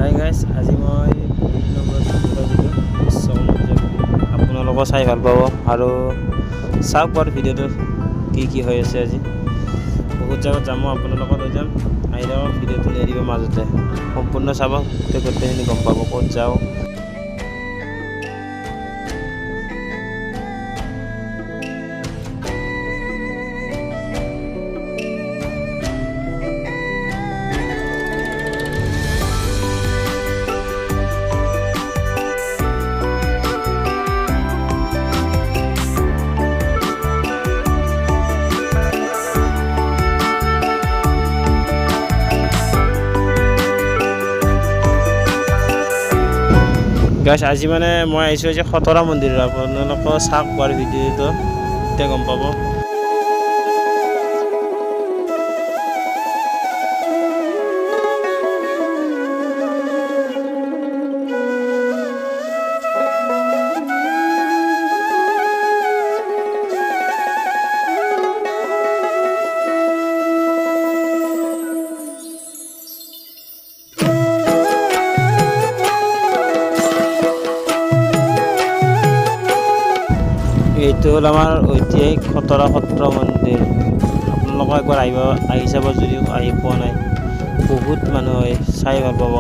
Hi guys, আজি মই বহুত দিনৰ মূৰত আপোনালোকক চাই ভাল পাব আৰু চাওক বাৰু ভিডিঅ'টো কি হৈ আছে। আজি বহুত জেগাত যাম, মই আপোনালোকক লৈ যাম। আহিলেও ভিডিঅ'টো লৈ দিব, মাজতে সম্পূৰ্ণ চাব, গোটেইখিনি গম পাব ক'ত যাওঁ। গাইজ, আজি মানে মই আহিছোঁ যে খতৰা মন্দিৰত। আপোনালোকক চাওক বাৰু ভিডিঅ'টো, তেতিয়া গম পাব। এইটো হ'ল আমাৰ ঐতিহাসিক খতৰা সত্ৰ মন্দিৰ। আপোনালোকে একবাৰ আহি চাব, যদিও আহি পোৱা নাই। বহুত মানুহ হয়, চাই ভাল পাব।